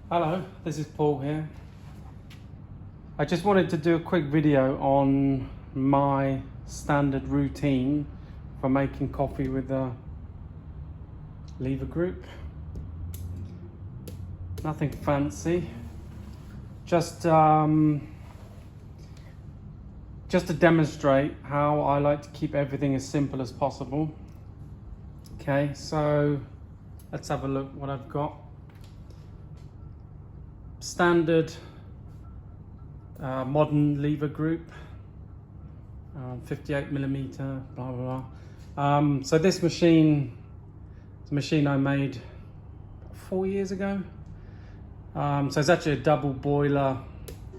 Hello, this is Paul here. I just wanted to do a quick video on my standard routine for making coffee with a lever group. Nothing fancy, just to demonstrate how I like to keep everything as simple as possible. Okay, so let's have a look what I've got. Standard modern lever group, 58mm, blah blah blah. So this machine, it's a machine I made 4 years ago. So it's actually a double boiler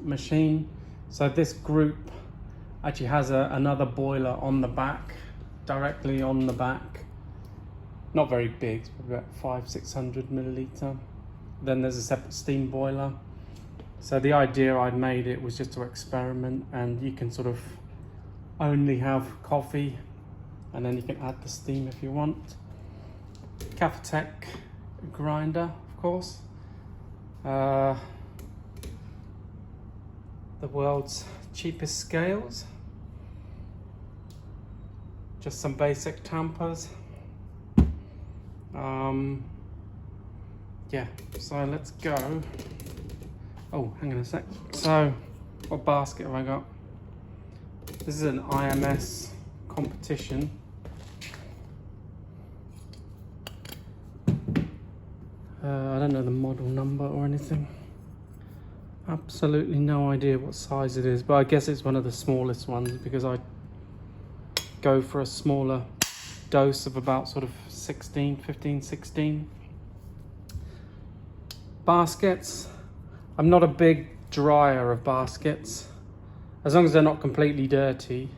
machine. So this group actually has another boiler on the back, directly on the back. Not very big, it's probably about 500-600 milliliter. Then there's a separate steam boiler. So the idea I made it was just to experiment, and you can sort of only have coffee and then you can add the steam if you want. Kafatek grinder, of course. The world's cheapest scales. Just some basic tampers. Yeah, so let's go. Oh, hang on a sec. So, what basket have I got? This is an IMS competition. I don't know the model number or anything. Absolutely no idea what size it is, but I guess it's one of the smallest ones because I go for a smaller dose of about sort of 15, 16. Baskets. I'm not a big dryer of baskets, as long as they're not completely dirty.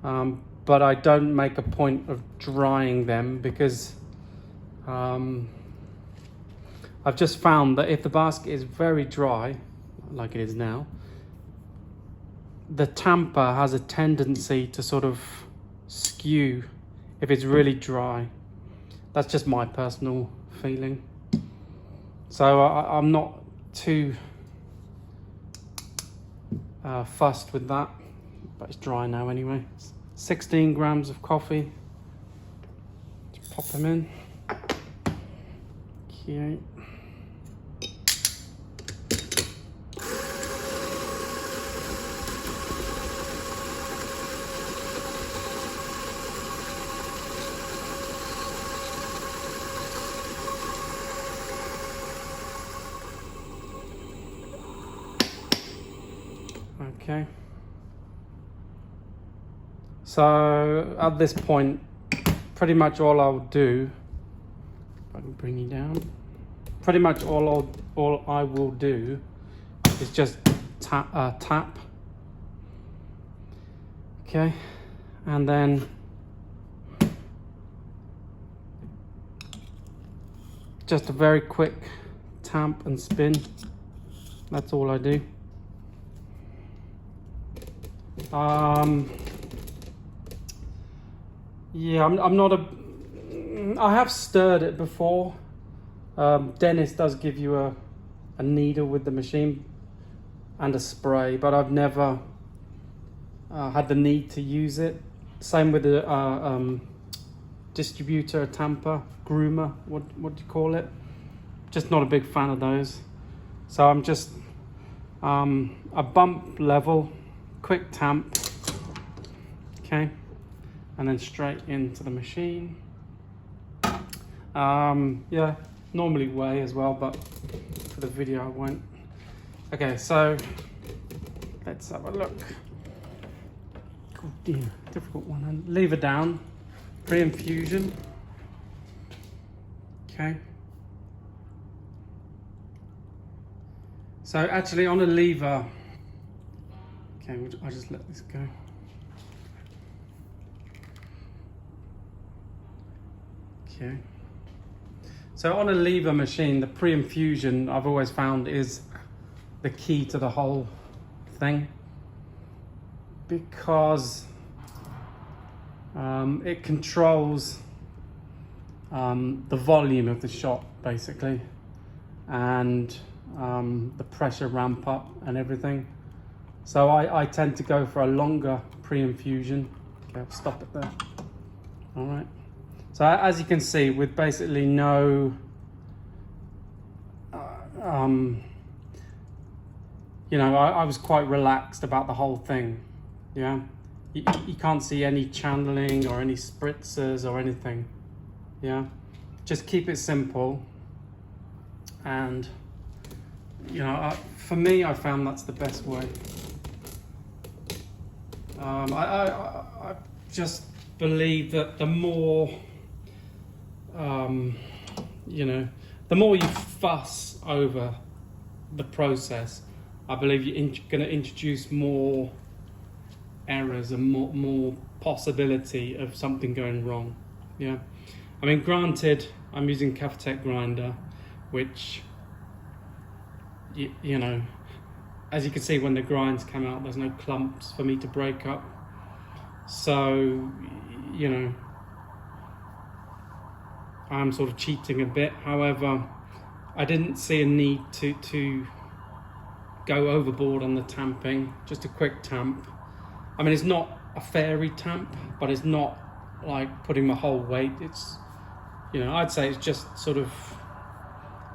But I don't make a point of drying them because I've just found that if the basket is very dry, like it is now, the tamper has a tendency to sort of skew if it's really dry. That's just my personal feeling. So I'm not too fussed with that, but it's dry now anyway. 16 grams of coffee. Just pop them in. Okay. Okay, so at this point, pretty much all I'll do, if I can bring you down, pretty much all I will do is just tap. Okay, and then just a very quick tamp and spin. That's all I do. Yeah, I'm not I have stirred it before. Dennis does give you a needle with the machine and a spray, but I've never had the need to use it. Same with the distributor, tamper, groomer, what do you call it? Just not a big fan of those. So I'm just a bump level, quick tamp, okay, and then straight into the machine. Yeah, normally weigh as well, but for the video I won't. Okay, so let's have a look. Oh dear, difficult one. And lever down, Preinfusion. Okay. So actually on a lever, okay, I'll just let this go. Okay. So on a lever machine, the Preinfusion I've always found is the key to the whole thing, because it controls the volume of the shot basically, and the pressure ramp up and everything. So I tend to go for a longer pre-infusion. Okay, I'll stop it there. All right. So as you can see, with basically no, you know, I was quite relaxed about the whole thing. Yeah, you can't see any channeling or any spritzers or anything. Yeah, just keep it simple. And you know, for me, I found that's the best way. I just believe that the more, you know, the more you fuss over the process, I believe you're going to introduce more errors and more possibility of something going wrong. Yeah, I mean, granted, I'm using Kafatek grinder, which, you know, as you can see when the grinds come out, there's no clumps for me to break up. So, you know, I'm sort of cheating a bit. However, I didn't see a need to go overboard on the tamping. Just a quick tamp. I mean, it's not a fairy tamp, but it's not like putting my whole weight. It's, you know, I'd say it's just sort of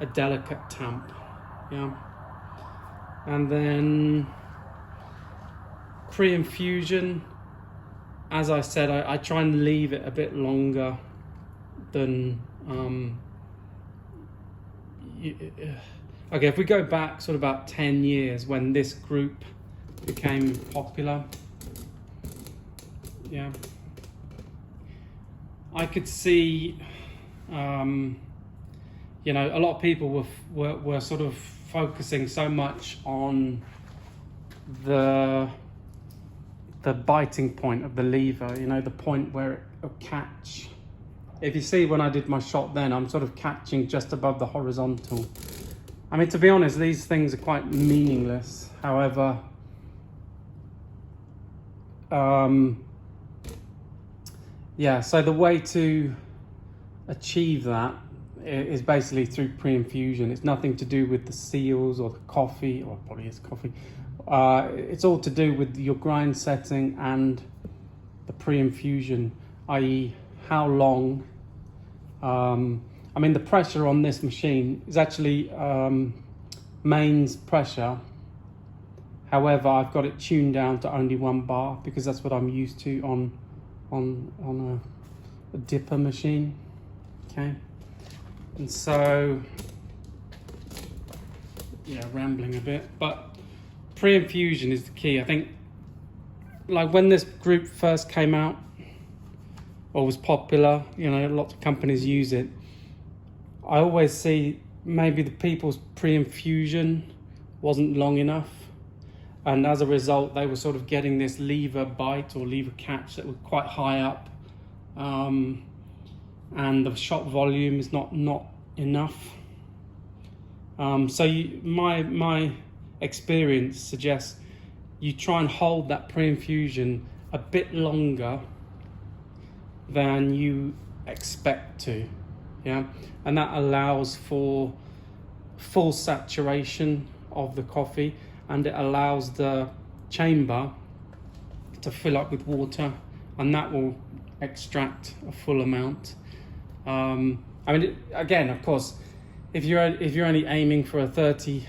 a delicate tamp. Yeah. And then pre-infusion, as I said, I try and leave it a bit longer than okay, if we go back sort of about 10 years when this group became popular, yeah, I could see you know, a lot of people were sort of focusing so much on the biting point of the lever, you know, the point where it'll catch. If you see when I did my shot then, I'm sort of catching just above the horizontal. I mean, to be honest, these things are quite meaningless. However, yeah, so the way to achieve that is basically through pre-infusion. It's nothing to do with the seals or the coffee, or probably is coffee. It's all to do with your grind setting and the pre-infusion, i.e. how long. I mean, the pressure on this machine is actually mains pressure. However, I've got it tuned down to only 1 bar because that's what I'm used to on a dipper machine. Okay, and so yeah, rambling a bit, but pre-infusion is the key. I think, like when this group first came out or was popular, you know, lots of companies use it. I always see maybe the people's pre-infusion wasn't long enough, and as a result they were sort of getting this lever bite or lever catch that was quite high up, and the shot volume is not enough. So my experience suggests you try and hold that pre-infusion a bit longer than you expect to, yeah, and that allows for full saturation of the coffee, and it allows the chamber to fill up with water, and that will extract a full amount. I mean, again, of course, if you're only aiming for a 30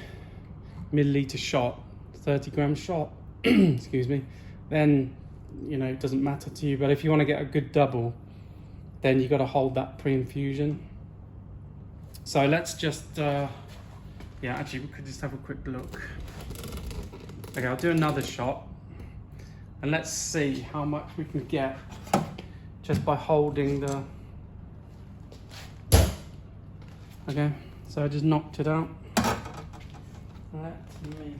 milliliter shot, 30 gram shot, excuse me, then, you know, it doesn't matter to you. But if you want to get a good double, then you got to hold that pre-infusion. So let's just, yeah, actually we could just have a quick look. Okay, I'll do another shot, and let's see how much we can get just by holding the. Okay, so I just knocked it out. Let me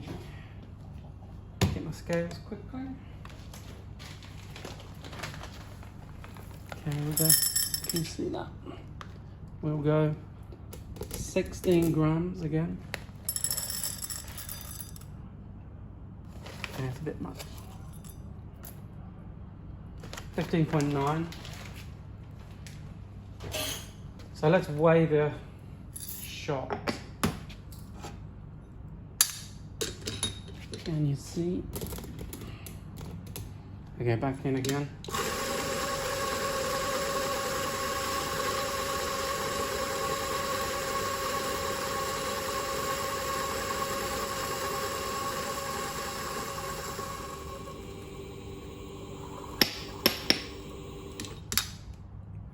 get my scales quickly. Okay, here we go. Can you see that? We'll go 16 grams again. Okay, it's a bit much. 15.9. So let's weigh the shot. Can you see? Okay, back in again.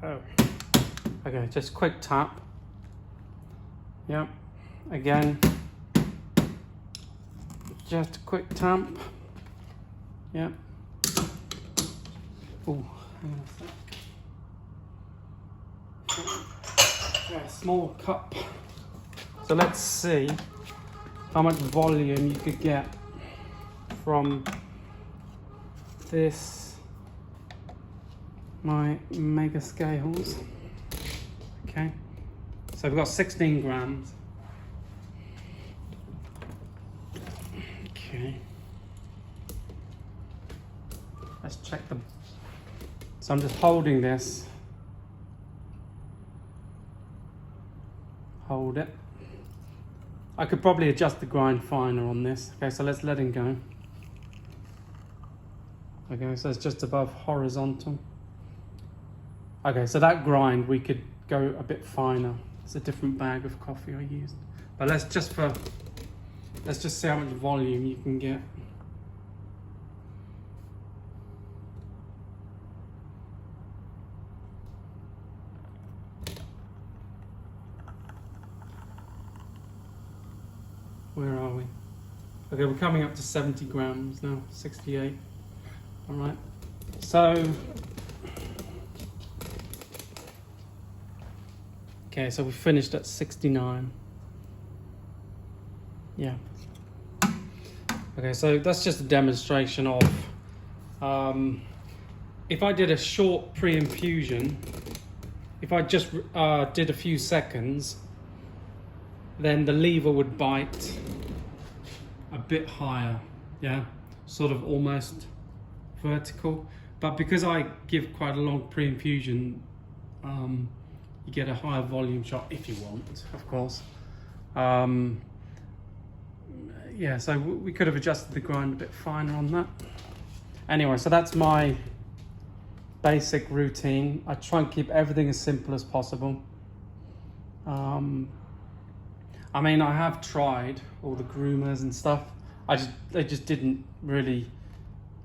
Oh. Okay, just quick tap. Yep. Again. Just a quick tap. Yep. Oh, hang on a sec. Yeah, small cup. So let's see how much volume you could get from this, my mega scales. Okay, so we've got 16 grams. Okay, let's check them. So I'm just holding this. Hold it. I could probably adjust the grind finer on this. Okay, so let's let it go. Okay, so it's just above horizontal. Okay, so that grind we could go a bit finer. It's a different bag of coffee I used. But let's just see how much volume you can get. Where are we? Okay, we're coming up to 70 grams now, 68. All right, so, okay, so we finished at 69. Yeah. Okay, so that's just a demonstration of, if I did a short pre-infusion, if I just did a few seconds, then the lever would bite a bit higher, yeah, sort of almost vertical. But because I give quite a long pre-infusion, you get a higher volume shot if you want, of course. Yeah, so we could have adjusted the grind a bit finer on that. Anyway, so that's my basic routine. I try and keep everything as simple as possible. I mean, I have tried all the groomers and stuff. They just didn't really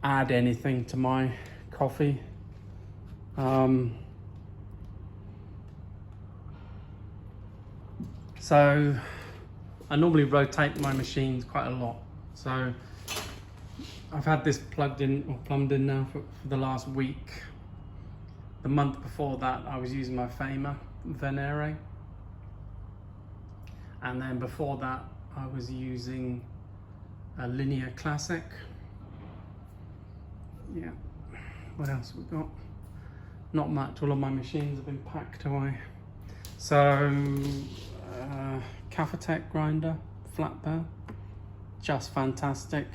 add anything to my coffee. So I normally rotate my machines quite a lot. So I've had this plugged in or plumbed in now for the last week. The month before that, I was using my Fama Venere. And then before that, I was using a Linear Classic. Yeah, what else have we got? Not much, all of my machines have been packed away. So, Kafatek grinder, flat bell, just fantastic.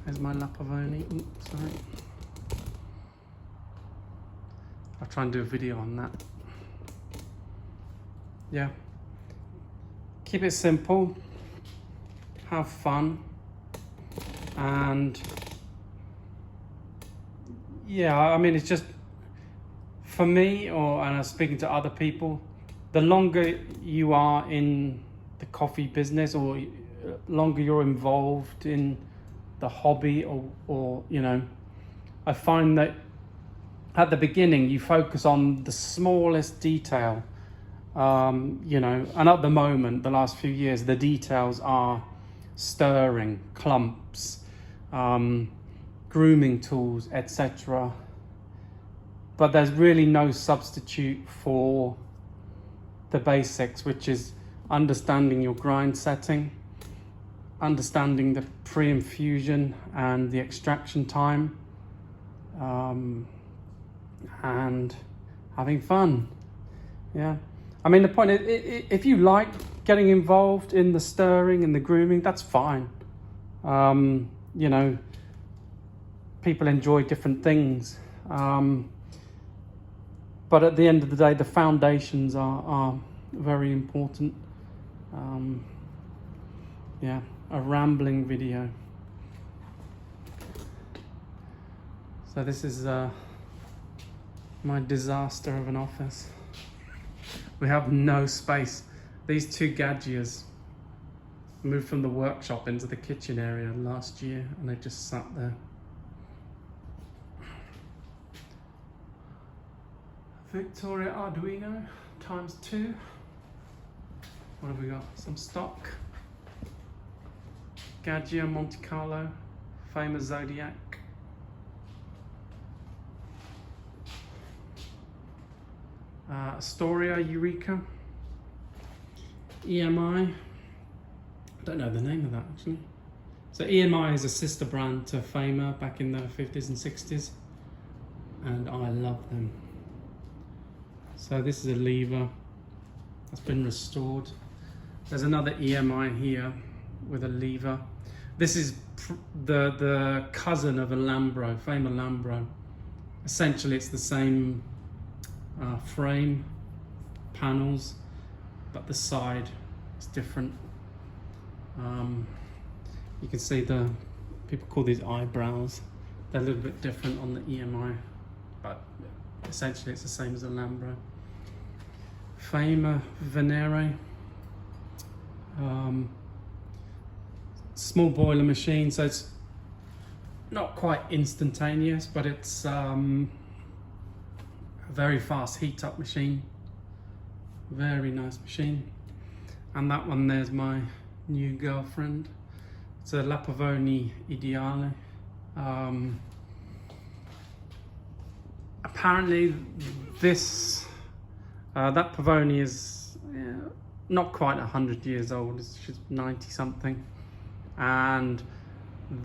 There's my Lapavoni, oops, sorry. I'll try and do a video on that. Yeah, keep it simple, have fun, and yeah, I mean, it's just, for me, and I'm speaking to other people, the longer you are in the coffee business or longer you're involved in the hobby or you know, I find that at the beginning you focus on the smallest detail. You know, and at the moment, the last few years, the details are stirring, clumps, grooming tools, etc. But there's really no substitute for the basics, which is understanding your grind setting, understanding the pre-infusion and the extraction time, and having fun. Yeah. I mean, the point is, if you like getting involved in the stirring and the grooming, that's fine. You know, people enjoy different things. But at the end of the day, the foundations are very important. yeah, a rambling video. So this is my disaster of an office. We have no space. These two gadgets moved from the workshop into the kitchen area last year, and they just sat there. Victoria Arduino ×2. What have we got? Some stock. Gadget Monte Carlo, famous Zodiac. Astoria Eureka. EMI. I don't know the name of that actually. So EMI is a sister brand to Famer back in the 50s and 60s, and I love them. So this is a lever that's been restored. There's another EMI here with a lever. This is the cousin of a Lambro, Famer Lambro. Essentially it's the same frame, panels, but the side is different. You can see people call these eyebrows. They're a little bit different on the EMI, but essentially it's the same as a Lambro. Famer Venere. Small boiler machine, so it's not quite instantaneous, but it's a very fast heat up machine. Very nice machine. And that one there's my new girlfriend. It's a Lapavoni Ideale. Apparently this that Pavoni is not quite 100 years old. She's 90 something, and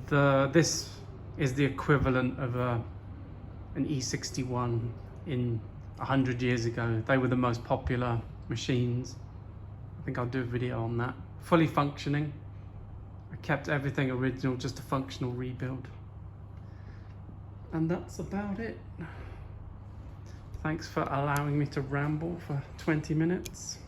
this is the equivalent of an E61 in 100 years ago. They were the most popular machines. I think I'll do a video on that. Fully functioning. I kept everything original, just a functional rebuild. And that's about it. Thanks for allowing me to ramble for 20 minutes.